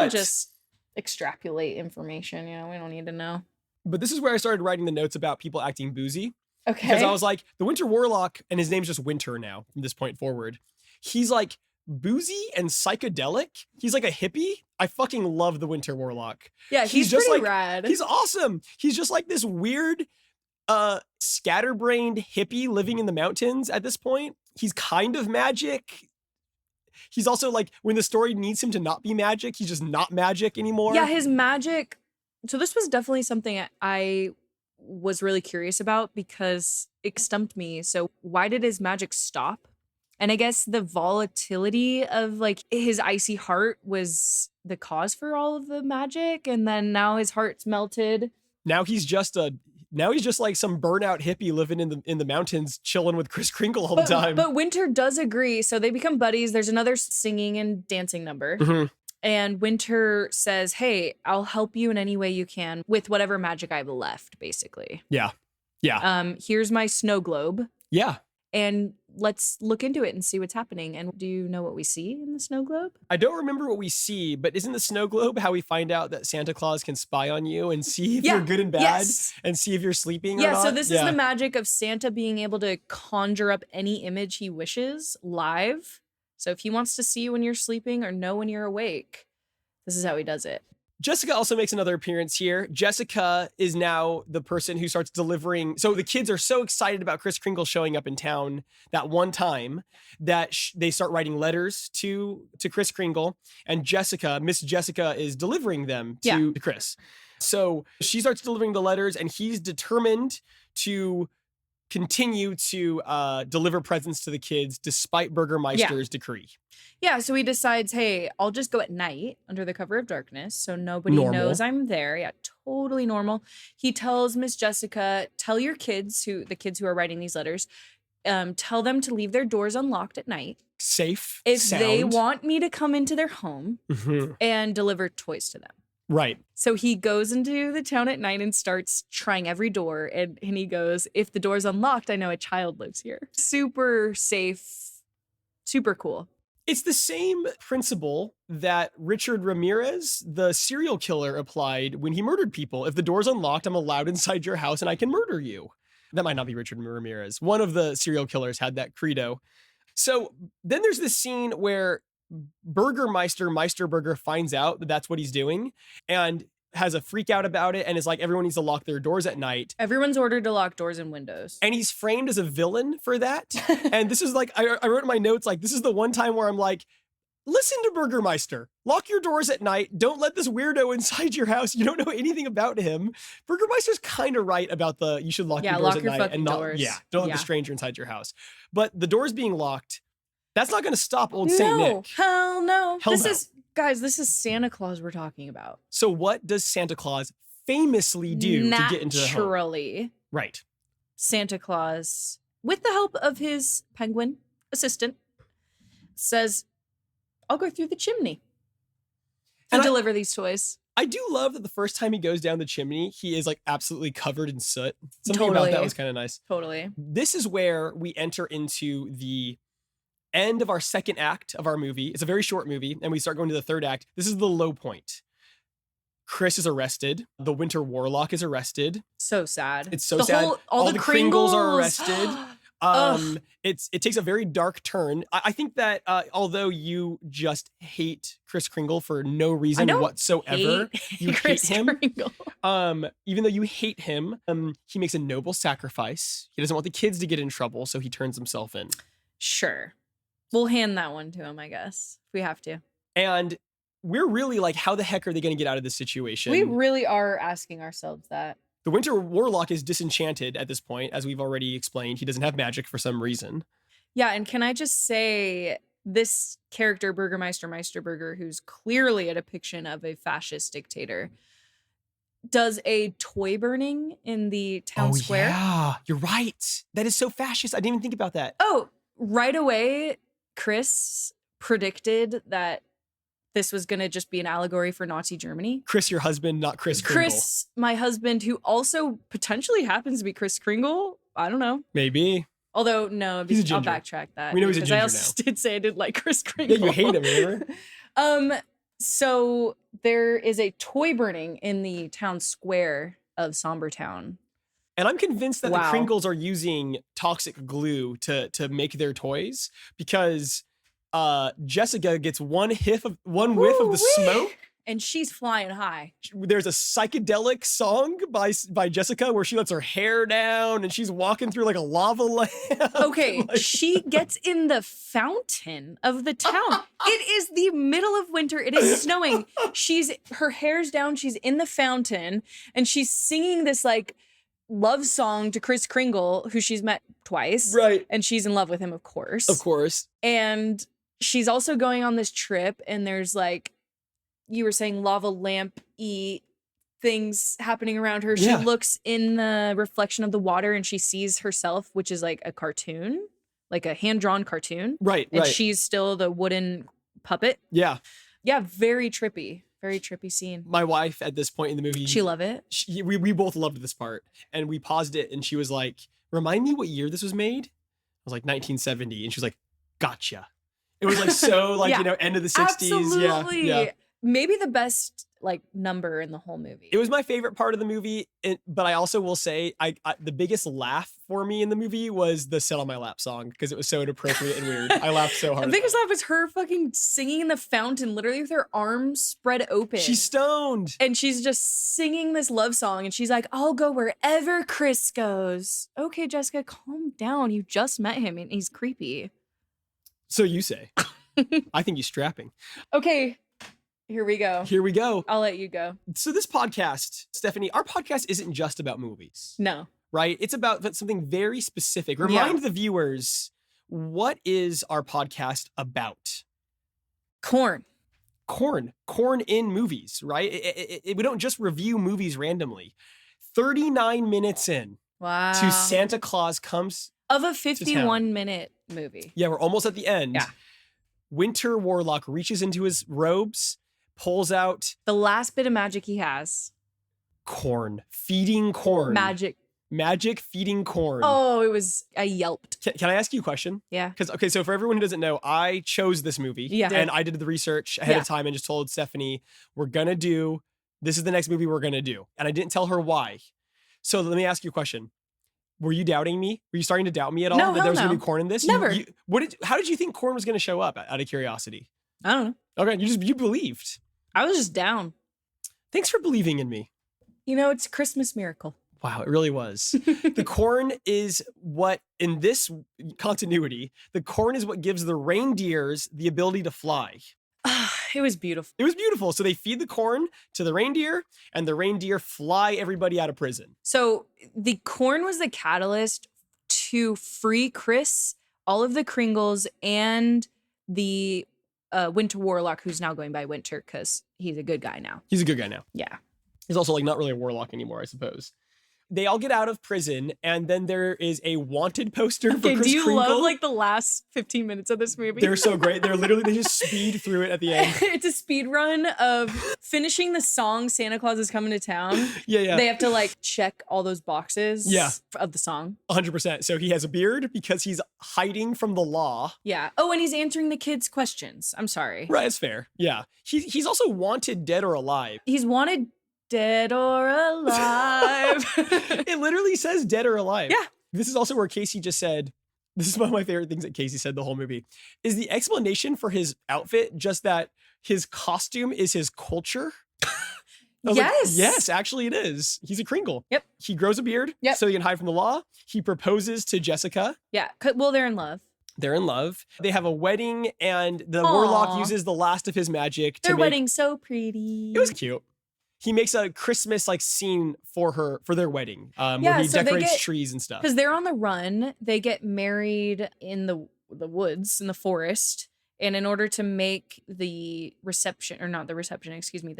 just extrapolate information. You know, we don't need to know. But this is where I started writing the notes about people acting boozy. Okay. Because I was like, the Winter Warlock, and his name's just Winter now from this point forward. He's like boozy and psychedelic. He's like a hippie. I fucking love the Winter Warlock. Yeah, he's just pretty like, rad. He's awesome. He's just like this weird, scatterbrained hippie living in the mountains at this point. He's kind of magic. He's also like, when the story needs him to not be magic, he's just not magic anymore. Yeah, his magic. So this was definitely something I was really curious about because it stumped me. So why did his magic stop? And I guess the volatility of like his icy heart was the cause for all of the magic. And then now his heart's melted. Now he's just like some burnout hippie living in the mountains, chilling with Kris Kringle all the time. But Winter does agree. So they become buddies. There's another singing and dancing number. Mm-hmm. And Winter says, hey, I'll help you in any way you can with whatever magic I have left, basically. Yeah. Yeah. Here's my snow globe. Yeah. And let's look into it and see what's happening. And do you know what we see in the snow globe? I don't remember what we see, but isn't the snow globe how we find out that Santa Claus can spy on you and see if you're good and bad and see if you're sleeping or not? So this is the magic of Santa being able to conjure up any image he wishes live. So if he wants to see you when you're sleeping or know when you're awake, this is how he does it. Jessica also makes another appearance here. Jessica is now the person who starts delivering. So the kids are so excited about Kris Kringle showing up in town that one time that they start writing letters to Kris Kringle, and Miss Jessica is delivering them to Kris. So she starts delivering the letters, and he's determined to continue to deliver presents to the kids despite Burgermeister's decree. Yeah, so he decides, hey, I'll just go at night under the cover of darkness so nobody knows I'm there. Yeah, totally normal. He tells Miss Jessica, tell your kids, the kids who are writing these letters, tell them to leave their doors unlocked at night. Safe, if sound. they want me to come into their home and deliver toys to them. Right. So he goes into the town at night and starts trying every door. And he goes, if the door's unlocked, I know a child lives here. Super safe, super cool. It's the same principle that Richard Ramirez, the serial killer, applied when he murdered people. If the door's unlocked, I'm allowed inside your house and I can murder you. That might not be Richard Ramirez. One of the serial killers had that credo. So then there's this scene where Meisterburger finds out that that's what he's doing and has a freak out about it and is like, everyone needs to lock their doors at night. Everyone's ordered to lock doors and windows. And he's framed as a villain for that. And this is like, I wrote in my notes, like, this is the one time where I'm like, listen to Burgermeister. Lock your doors at night. Don't let this weirdo inside your house. You don't know anything about him. Burgermeister's kind of right about you should lock your doors at night and not, doors. don't let the stranger inside your house. But the doors being locked That's not going to stop old Saint Nick. Hell no. Hell no. This is Santa Claus we're talking about. So what does Santa Claus famously do to get into the home? Naturally, Right. Santa Claus, with the help of his penguin assistant, says, I'll go through the chimney to deliver these toys. I do love that the first time he goes down the chimney, he is like absolutely covered in soot. Something about that was kind of nice. Totally. This is where we enter into the end of our second act of our movie. It's a very short movie, and we start going to the third act. This is the low point. Kris is arrested. The Winter Warlock is arrested. So sad. It's so sad. All the Kringles are arrested. It takes a very dark turn. I think that although you just hate Kris Kringle for no reason whatsoever, you hate him. Even though you hate him, he makes a noble sacrifice. He doesn't want the kids to get in trouble, so he turns himself in. Sure. We'll hand that one to him, I guess, if we have to. And we're really like, how the heck are they going to get out of this situation? We really are asking ourselves that. The Winter Warlock is disenchanted at this point, as we've already explained. He doesn't have magic for some reason. Yeah, and can I just say, this character, Burgermeister Meisterburger, who's clearly a depiction of a fascist dictator, does a toy burning in the town square. Yeah, you're right. That is so fascist. I didn't even think about that. Oh, right away, Kris predicted that this was going to just be an allegory for Nazi Germany. Kris, your husband, not Kris Kringle. Kris, my husband, who also potentially happens to be Kris Kringle. I don't know. Maybe. Although, no, he's a ginger. I'll backtrack that. We know he's a ginger I also did say I did like Kris Kringle. Yeah, you hate him, remember? So there is a toy burning in the town square of Sombertown. And I'm convinced that the Kringles are using toxic glue to make their toys, because Jessica gets one whiff of the smoke, and she's flying high. There's a psychedelic song by Jessica where she lets her hair down and she's walking through like a lava lamp. Okay, she gets in the fountain of the town. It is the middle of winter. It is snowing. Her hair's down. She's in the fountain and she's singing this like love song to Kris Kringle, who she's met twice. Right. And she's in love with him, of course. Of course. And she's also going on this trip, and there's like, you were saying, lava lamp-y things happening around her. She looks in the reflection of the water and she sees herself, which is like a cartoon, like a hand-drawn cartoon. Right, and she's still the wooden puppet. Yeah. Yeah, very trippy. Very trippy scene. My wife at this point in the movie, she loved it. We both loved this part, and we paused it, and she was like, "Remind me what year this was made?" I was like, 1970, and she was like, "Gotcha." It was like so like end of the 60s. Absolutely. Yeah. Maybe the best like number in the whole movie. It was my favorite part of the movie, but I also will say the biggest laugh for me in the movie was the "Sit on My Lap" song, because it was so inappropriate and weird. I laughed so hard. The biggest laugh was her fucking singing in the fountain, literally with her arms spread open. She's stoned. And she's just singing this love song, and she's like, I'll go wherever Kris goes. Okay, Jessica, calm down. You just met him and he's creepy. So you say. I think he's strapping. Okay. Here we go. Here we go. I'll let you go. So this podcast, Stephanie, our podcast isn't just about movies. No. Right? It's about something very specific. Remind the viewers, what is our podcast about? Corn. Corn in movies, right? We don't just review movies randomly. 39 minutes in to Santa Claus Comes of a 51-minute movie. Yeah, we're almost at the end. Yeah. Winter Warlock reaches into his robes, pulls out the last bit of magic he has. Corn. Feeding corn. Magic feeding corn. Oh, it was, I yelped. Can I ask you a question? Yeah. Because, okay, so for everyone who doesn't know, I chose this movie. Yeah. And I did the research ahead of time and just told Stephanie, this is the next movie we're going to do. And I didn't tell her why. So let me ask you a question. Were you doubting me? Were you starting to doubt me at all that there was going to be corn in this? Never. How did you think corn was going to show up out of curiosity? I don't know. Okay, you believed. I was just down. Thanks for believing in me. You know, it's a Christmas miracle. Wow, it really was. The corn is what, in this continuity, the corn is what gives the reindeers the ability to fly. It was beautiful. It was beautiful. So they feed the corn to the reindeer, and the reindeer fly everybody out of prison. So the corn was the catalyst to free Kris all of the Kringles and the Winter Warlock, who's now going by Winter because he's a good guy now. He's a good guy now. Yeah. He's also like not really a warlock anymore, I suppose. They all get out of prison, and then there is a wanted poster for Kris Do you Kringle. love like the last 15 minutes of this movie? They're so great. They just speed through it at the end. It's a speed run of finishing the song Santa Claus is Coming to Town. Yeah. They have to like check all those boxes of the song. 100%. So he has a beard because he's hiding from the law. Yeah. Oh, and he's answering the kids' questions. I'm sorry. Right, it's fair. Yeah. He's also wanted dead or alive. He's wanted dead or alive. It literally says dead or alive. Yeah. This is also where Casey just said, this is one of my favorite things that Casey said the whole movie, is the explanation for his outfit just that his costume is his culture. Yes. Like, yes, actually it is. He's a Kringle. Yep. He grows a beard so he can hide from the law. He proposes to Jessica. Yeah. Well, they're in love. They're in love. They have a wedding, and the warlock uses the last of his magic to Their make... wedding's so pretty. It was cute. He makes a Christmas like scene for their wedding, where he decorates trees and stuff. Because they're on the run. They get married in the woods, in the forest. And in order to make the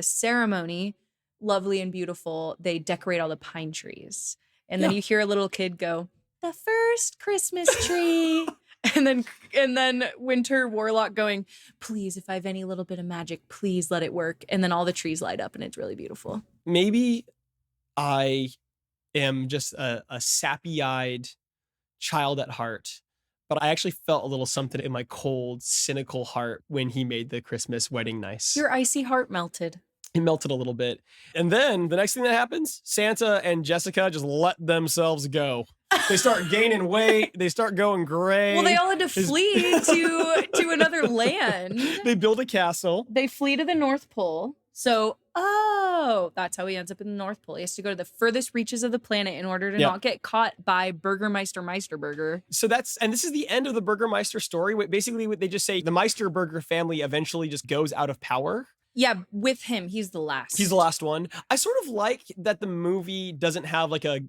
ceremony lovely and beautiful, they decorate all the pine trees. And then you hear a little kid go, "The first Christmas tree." And then Winter Warlock going, "Please, if I have any little bit of magic, please let it work." And then all the trees light up and it's really beautiful. Maybe I am just a sappy-eyed child at heart, but I actually felt a little something in my cold, cynical heart when he made the Christmas wedding nice. Your icy heart melted. It melted a little bit. And then the next thing that happens, Santa and Jessica just let themselves go. They start gaining weight. They start going gray. Well, they all had to flee to another land. They build a castle. They flee to the North Pole. So, that's how he ends up in the North Pole. He has to go to the furthest reaches of the planet in order to not get caught by Burgermeister Meisterburger. So this is the end of the Burgermeister story. Basically, they just say the Meisterburger family eventually just goes out of power. Yeah, with him, he's the last. He's the last one. I sort of like that the movie doesn't have like a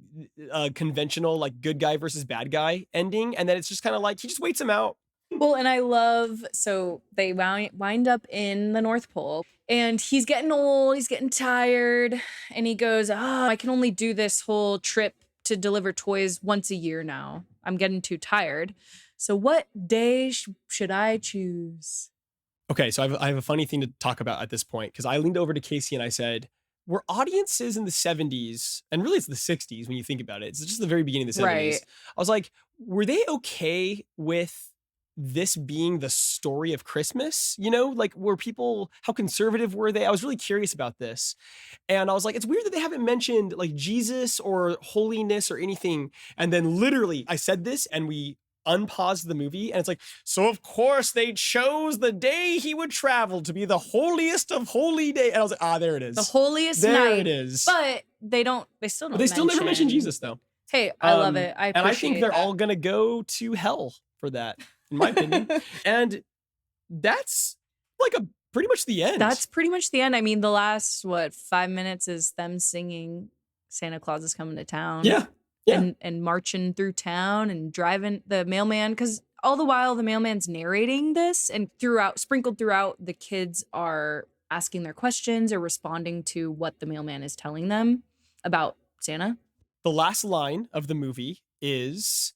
conventional like good guy versus bad guy ending, and that it's just kind of like he just waits him out. Well, and I love, so they wind up in the North Pole, and he's getting old, he's getting tired, and he goes, I can only do this whole trip to deliver toys once a year now. I'm getting too tired. So what day should I choose? Okay, so I have a funny thing to talk about at this point, because I leaned over to Casey and I said, were audiences in the 70s, and really it's the 60s when you think about it, it's just the very beginning of the 70s. Right. I was like, were they okay with this being the story of Christmas? You know, like how conservative were they? I was really curious about this. And I was like, it's weird that they haven't mentioned like Jesus or holiness or anything. And then literally I said this and we unpaused the movie and it's like, so of course they chose the day he would travel to be the holiest of holy day. And I was like, there it is. The holiest night. There it is. But they still don't. But they still never mention Jesus though. Hey, I love it. I appreciate and I think they're that. all gonna go to hell for that, in my opinion. And that's like pretty much the end. That's pretty much the end. I mean, the last 5 minutes is them singing Santa Claus is Coming to Town. Yeah. And marching through town and driving the mailman, because all the while the mailman's narrating this, and sprinkled throughout, the kids are asking their questions or responding to what the mailman is telling them about Santa. The last line of the movie is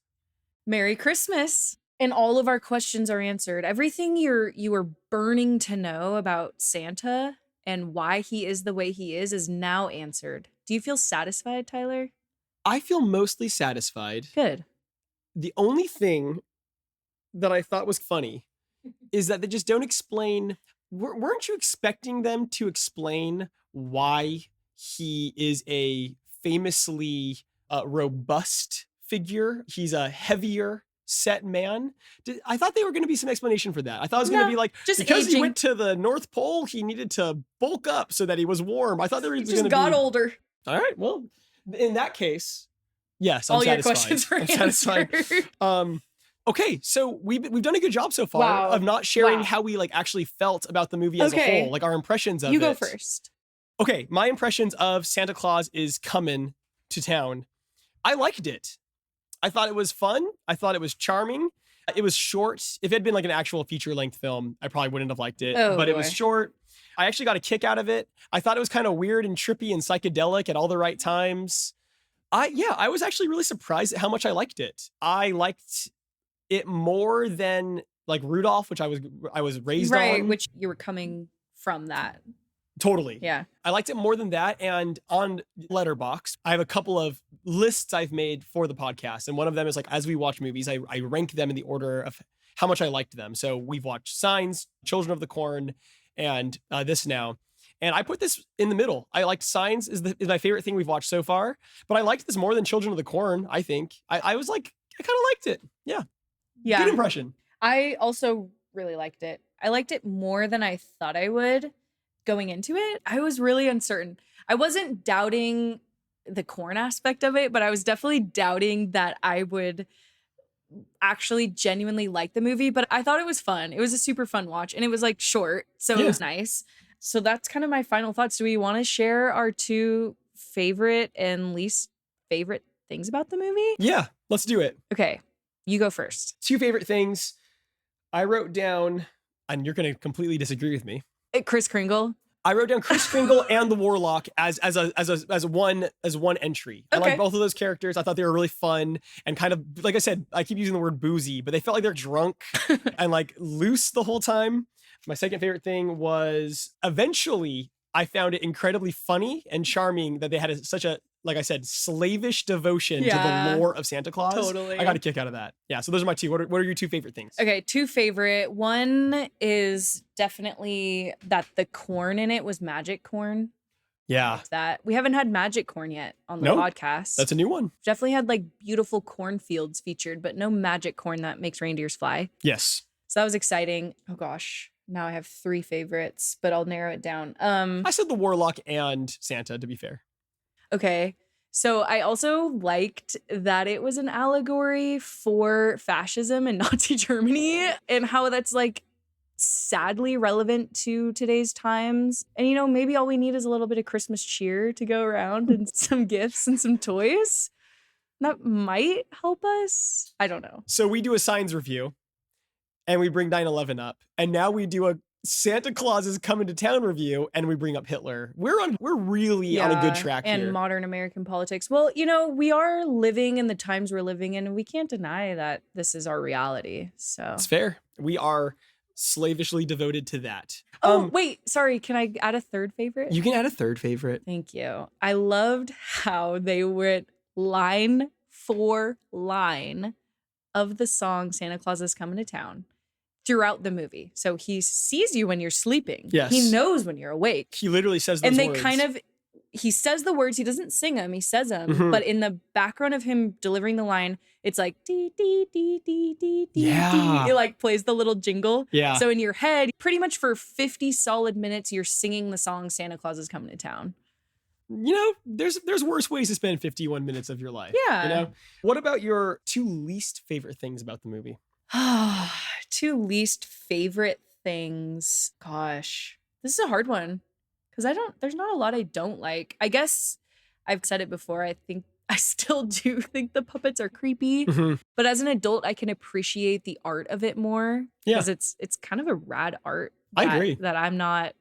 Merry Christmas. And all of our questions are answered. Everything you were burning to know about Santa and why he is the way he is now answered. Do you feel satisfied, Tyler? I feel mostly satisfied. Good. The only thing that I thought was funny is that they just don't explain. Weren't you expecting them to explain why he is a famously robust figure? He's a heavier set man. I thought there were going to be some explanation for that. I thought it was going to be like, just because he went to the North Pole, he needed to bulk up so that he was warm. I thought there was going to be... just got older. All right, well, in that case, yes, I'm all satisfied. Your questions were answered. Okay, so we've done a good job so far of not sharing how we like actually felt about the movie as a whole, like our impressions of it. You go first. Okay, my impressions of Santa Claus is Coming to Town. I liked it. I thought it was fun. I thought it was charming. It was short. If it had been like an actual feature-length film, I probably wouldn't have liked it. Oh, but it was boy. short. I actually got a kick out of it. I thought it was kind of weird and trippy and psychedelic at all the right times. I was actually really surprised at how much I liked it. I liked it more than like Rudolph, which I was raised Right, on. which you were coming from that. Totally. Yeah. I liked it more than that. And on Letterboxd, I have a couple of lists I've made for the podcast. And one of them is like, as we watch movies, I rank them in the order of how much I liked them. So we've watched Signs, Children of the Corn, and this now. And I put this in the middle. I liked Signs is my favorite thing we've watched so far. But I liked this more than Children of the Corn, I think. I was like, I kind of liked it. Yeah. Yeah. Good impression. I also really liked it. I liked it more than I thought I would going into it. I was really uncertain. I wasn't doubting the corn aspect of it, but I was definitely doubting that I would actually genuinely like the movie. But I thought it was fun. It was a super fun watch, and it was like short, so it was nice. So that's kind of my final thoughts. Do we want to share our 2 favorite and least favorite things about the movie? Yeah, let's do it. Okay, you go first. 2 favorite things I wrote down, and you're going to completely disagree with me. Kris Kringle. I wrote down Kris Kringle and the Warlock as one entry. I like both of those characters. I thought they were really fun and kind of, like I said, I keep using the word boozy, but they felt like they're drunk and like loose the whole time. My second favorite thing was eventually I found it incredibly funny and charming that they had such a, like I said, slavish devotion to the lore of Santa Claus. Totally. I got a kick out of that. Yeah. So those are my 2. What are your 2 favorite things? Okay, 2 favorite. One is definitely that the corn in it was magic corn. Yeah. That we haven't had magic corn yet on the podcast. That's a new one. Definitely had like beautiful cornfields featured, but no magic corn that makes reindeers fly. Yes. So that was exciting. Oh gosh. Now I have 3 favorites, but I'll narrow it down. I said the Warlock and Santa, to be fair. Okay. So I also liked that it was an allegory for fascism and Nazi Germany and how that's like sadly relevant to today's times. And, you know, maybe all we need is a little bit of Christmas cheer to go around and some gifts and some toys. That might help us. I don't know. So we do a Signs review and we bring 9/11 up. And now we do a Santa Claus is Coming to Town review and we bring up Hitler. We're really on a good track and here. Modern American politics. Well, you know, we are living in the times we're living in, and we can't deny that this is our reality. So it's fair. We are slavishly devoted to that. Oh, wait, sorry. Can I add a 3rd favorite? You can add a 3rd favorite. Thank you. I loved how they went line for line of the song Santa Claus is Coming to Town throughout the movie. So he sees you when you're sleeping. Yes. He knows when you're awake. He literally says those words. And he says the words, he doesn't sing them, he says them. But in the background of him delivering the line, it's like dee dee dee dee dee dee. It like plays the little jingle. Yeah. So in your head, pretty much for 50 solid minutes, you're singing the song Santa Claus is Coming to Town. You know, there's worse ways to spend 51 minutes of your life. Yeah. You know? What about your 2 least favorite things about the movie? 2 least favorite things. Gosh, this is a hard one because there's not a lot I don't like. I guess I've said it before. I still do think the puppets are creepy, but as an adult, I can appreciate the art of it more because it's kind of a rad art. I agree. That I'm not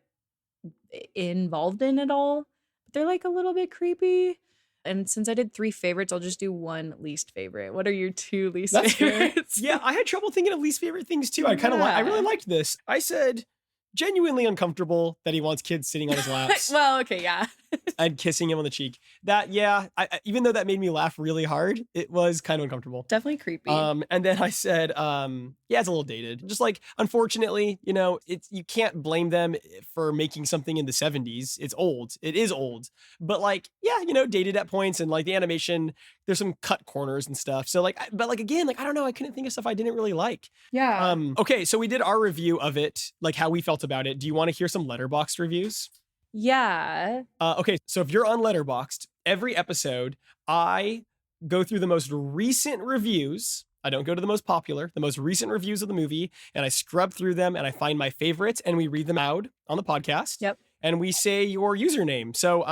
involved in at all. But they're like a little bit creepy. And since I did 3 favorites, I'll just do 1 least favorite. What are your 2 least favorites? Yeah, I had trouble thinking of least favorite things too. I really liked this. I said genuinely uncomfortable that he wants kids sitting on his laps. Well, okay, yeah. And kissing him on the cheek. That, yeah, even though that made me laugh really hard, it was kind of uncomfortable. Definitely creepy. And then I said, yeah, it's a little dated. Just like, unfortunately, you know, you can't blame them for making something in the 70s. It's old. It is old. But like, yeah, you know, dated at points, and like the animation, there's some cut corners and stuff. So like, but like, again, like, I don't know, I couldn't think of stuff I didn't really like. Yeah. Okay, so we did our review of it, like how we felt about it. Do you want to hear some Letterboxd reviews? Yeah. Okay, so if you're on Letterboxd, every episode, I go through the most recent reviews. I don't go to the most popular, the most recent reviews of the movie, and I scrub through them and I find my favorites and we read them out on the podcast. Yep. And we say your username. So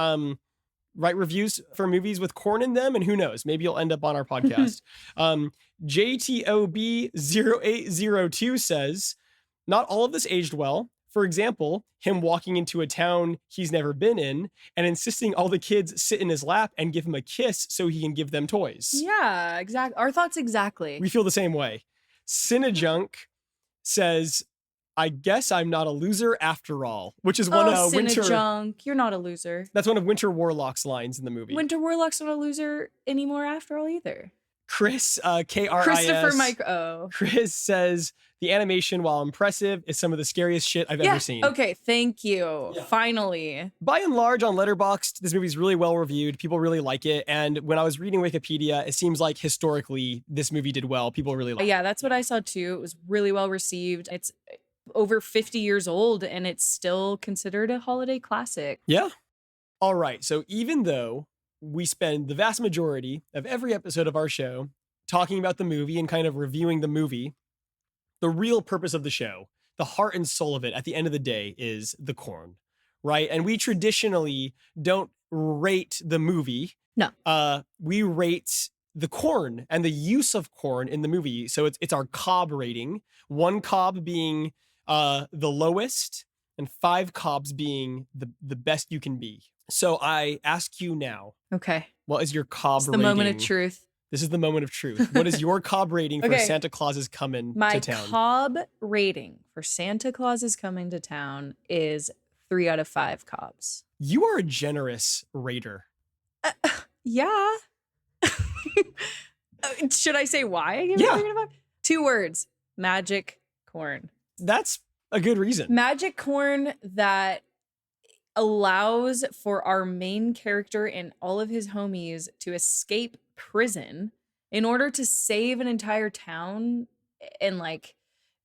write reviews for movies with corn in them, and who knows, maybe you'll end up on our podcast. JTOB0802 says, not all of this aged well. For example, him walking into a town he's never been in and insisting all the kids sit in his lap and give him a kiss so he can give them toys. Yeah, exactly. Our thoughts exactly. We feel the same way. Cinejunk says, I guess I'm not a loser after all, which is one of Winter. Cinejunk, you're not a loser. That's one of Winter Warlock's lines in the movie. Winter Warlock's not a loser anymore after all either. Chris, K-R-I-S. Christopher Mike O. Chris says, the animation, while impressive, is some of the scariest shit I've ever seen. Okay, thank you. Yeah. Finally. By and large, on Letterboxd, this movie's really well reviewed. People really like it. And when I was reading Wikipedia, it seems like historically, this movie did well. People really like it. Yeah, that's what I saw too. It was really well received. It's over 50 years old and it's still considered a holiday classic. Yeah. All right. So even though we spend the vast majority of every episode of our show talking about the movie and kind of reviewing the movie, the real purpose of the show, the heart and soul of it at the end of the day is the corn, right? And we traditionally don't rate the movie. No. We rate the corn and the use of corn in the movie. So it's our cob rating, 1 cob being the lowest and 5 cobs being the best you can be. So I ask you now. Okay. What is your cob it's rating? The moment of truth. This is the moment of truth. What is your cob rating for Santa Claus is Coming to Town? My cob rating for Santa Claus is Coming to Town is 3 out of 5 cobs. You are a generous rater. Yeah. Should I say why I give it 3 out of 5? 2 words. Magic corn. That's a good reason. Magic corn that allows for our main character and all of his homies to escape prison in order to save an entire town and like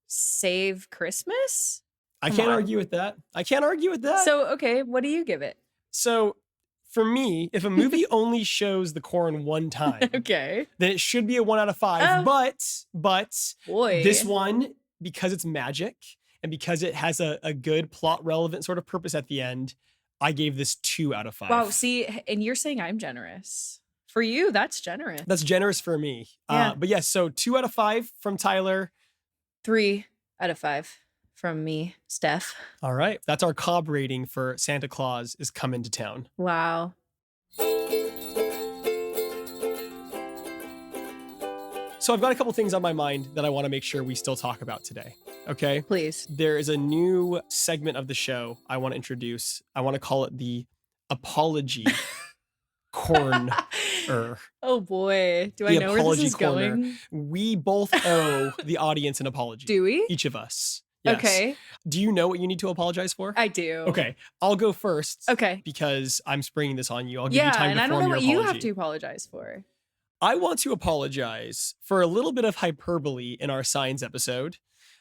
save Christmas. I can't argue with that. So, okay, what do you give it? So for me, if a movie only shows the corn 1 time, okay, then it should be a 1 out of 5. But boy, this one, because it's magic and because it has a good plot relevant sort of purpose at the end, I gave this 2 out of 5. Wow, see, and you're saying I'm generous. For you, that's generous. That's generous for me. Yeah. But yes, so 2 out of 5 from Tyler. 3 out of 5 from me, Steph. All right. That's our cob rating for Santa Claus is Coming to Town. Wow. So I've got a couple things on my mind that I want to make sure we still talk about today. Okay? Please. There is a new segment of the show I want to introduce. I want to call it the Apology Corner. Oh boy. Do I know where this is corner. going? We both owe the audience an apology. Do we? Each of us. Yes. Okay. Do you know what you need to apologize for? I do. Okay. I'll go first. Okay. Because I'm springing this on you. I'll give you time to form your apology. Yeah, and I don't know what you have to apologize for. I want to apologize for a little bit of hyperbole in our Signs episode.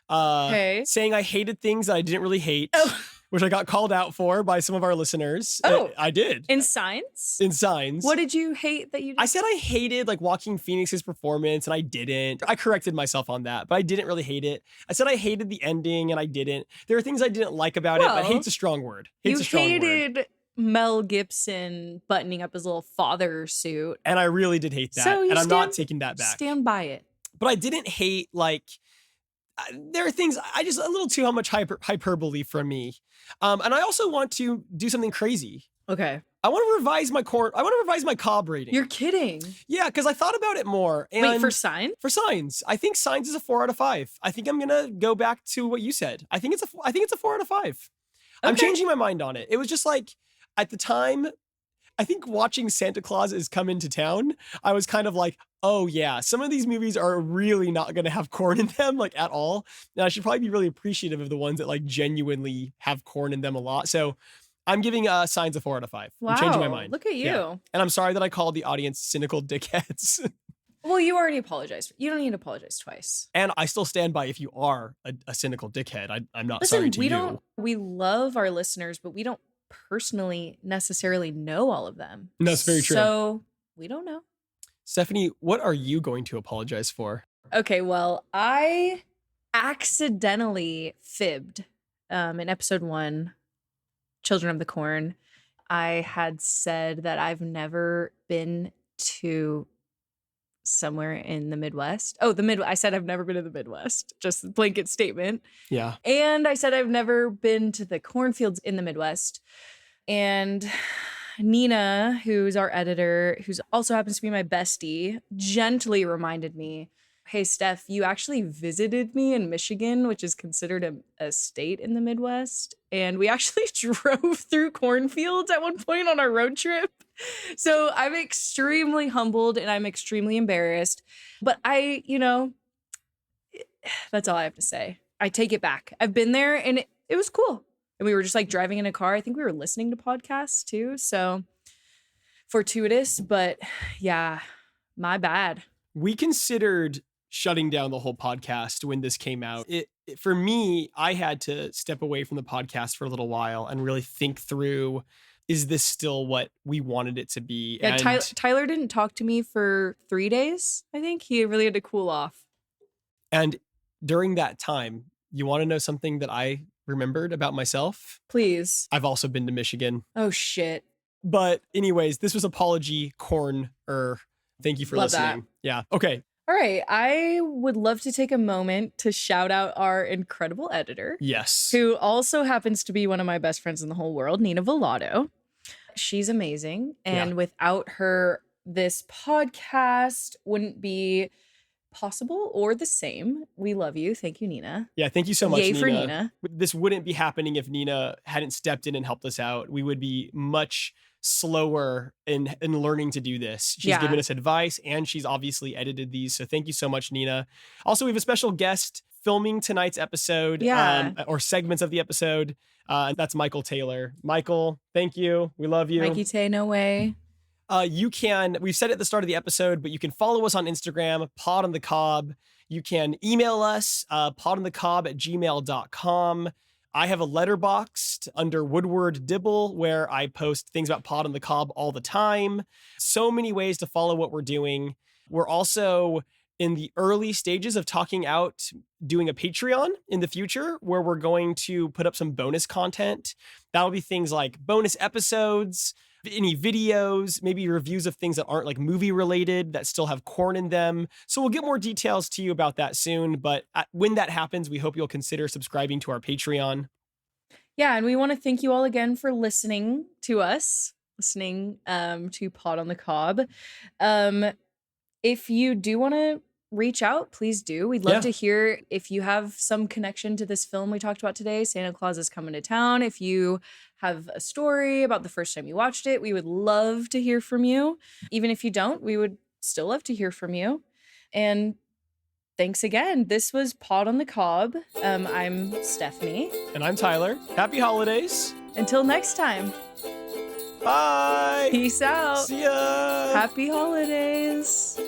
Saying I hated things that I didn't really hate, which I got called out for by some of our listeners. Oh, I did. In Signs? In Signs. What did you hate that you did? I said I hated like Joaquin Phoenix's performance and I didn't. I corrected myself on that, but I didn't really hate it. I said I hated the ending and I didn't. There are things I didn't like about it, but hate's a strong word. Hate's a strong word. Hated Mel Gibson buttoning up his little father suit. And I really did hate that. So and I'm not taking that back. Stand by it. But I didn't hate like, there are things I just a little too much hyperbole from me. And I also want to do something crazy. Okay. I want to revise my cob rating. You're kidding. Yeah, because I thought about it more. And wait, for Signs? For Signs. I think Signs is a 4 out of 5. I think I'm gonna go back to what you said. I think it's a 4 out of 5. Okay. I'm changing my mind on it. It was just like at the time, I think watching Santa Claus is Coming to Town, I was kind of like, oh yeah, some of these movies are really not going to have corn in them like at all. And I should probably be really appreciative of the ones that like genuinely have corn in them a lot. So I'm giving Signs a 4 out of 5. Wow, I'm changing my mind. Look at you. Yeah. And I'm sorry that I called the audience cynical dickheads. Well, you already apologized. You don't need to apologize twice. And I still stand by if you are a cynical dickhead. I'm not sorry to you. We love our listeners, but we don't personally necessarily know all of them. No, it's very true. So we don't know. Stephanie, what are you going to apologize for? Okay, well, I accidentally fibbed in episode 1, Children of the Corn. I had said that I've never been to somewhere in the Midwest. Oh, I said I've never been to the Midwest. Just a blanket statement. Yeah. And I said I've never been to the cornfields in the Midwest. And Nina, who's our editor, who's also happens to be my bestie, gently reminded me, hey, Steph, you actually visited me in Michigan, which is considered a state in the Midwest. And we actually drove through cornfields at one point on our road trip. So I'm extremely humbled and I'm extremely embarrassed. But that's all I have to say. I take it back. I've been there and it was cool. And we were just like driving in a car. I think we were listening to podcasts too. So fortuitous, but yeah, my bad. We considered shutting down the whole podcast when this came out. For me, I had to step away from the podcast for a little while and really think through, is this still what we wanted it to be? Yeah, And Tyler didn't talk to me for 3 days. I think he really had to cool off. And during that time, you want to know something that I remembered about myself? Please. I've also been to Michigan. Oh, shit. But anyways, this was Apology Corner. Thank you for Love listening. that. Yeah. Okay. All right. I would love to take a moment to shout out our incredible editor. Yes. Who also happens to be one of my best friends in the whole world, Nina Velato. She's amazing. And without her, this podcast wouldn't be possible or the same. We love you. Thank you, Nina. Yeah, thank you so much, Yay Nina. for Nina. This wouldn't be happening if Nina hadn't stepped in and helped us out. We would be much slower in learning to do this. She's given us advice and she's obviously edited these. So thank you so much, Nina. Also, we have a special guest filming tonight's episode or segments of the episode. That's Michael Taylor. Michael, thank you. We love you. Mikey Tay, no way. We've said it at the start of the episode, but you can follow us on Instagram, Pod on the Cob. You can email us, podonthecob@gmail.com. I have a letterboxd under Woodward Dibble where I post things about Pod on the Cob all the time. So many ways to follow what we're doing. We're also in the early stages of doing a Patreon in the future where we're going to put up some bonus content. That'll be things like bonus episodes, any videos, maybe reviews of things that aren't like movie related that still have corn in them. So we'll get more details to you about that soon. But when that happens, we hope you'll consider subscribing to our Patreon. Yeah, and we want to thank you all again for listening to us, to Pod on the Cob. If you do want to reach out, please do. We'd love to hear if you have some connection to this film we talked about today, Santa Claus is Coming to Town. If you have a story about the first time you watched it, we would love to hear from you. Even if you don't, we would still love to hear from you. And thanks again. This was Pod on the Cob. I'm Stephanie. And I'm Tyler. Happy holidays. Until next time. Bye. Peace out. See ya. Happy holidays.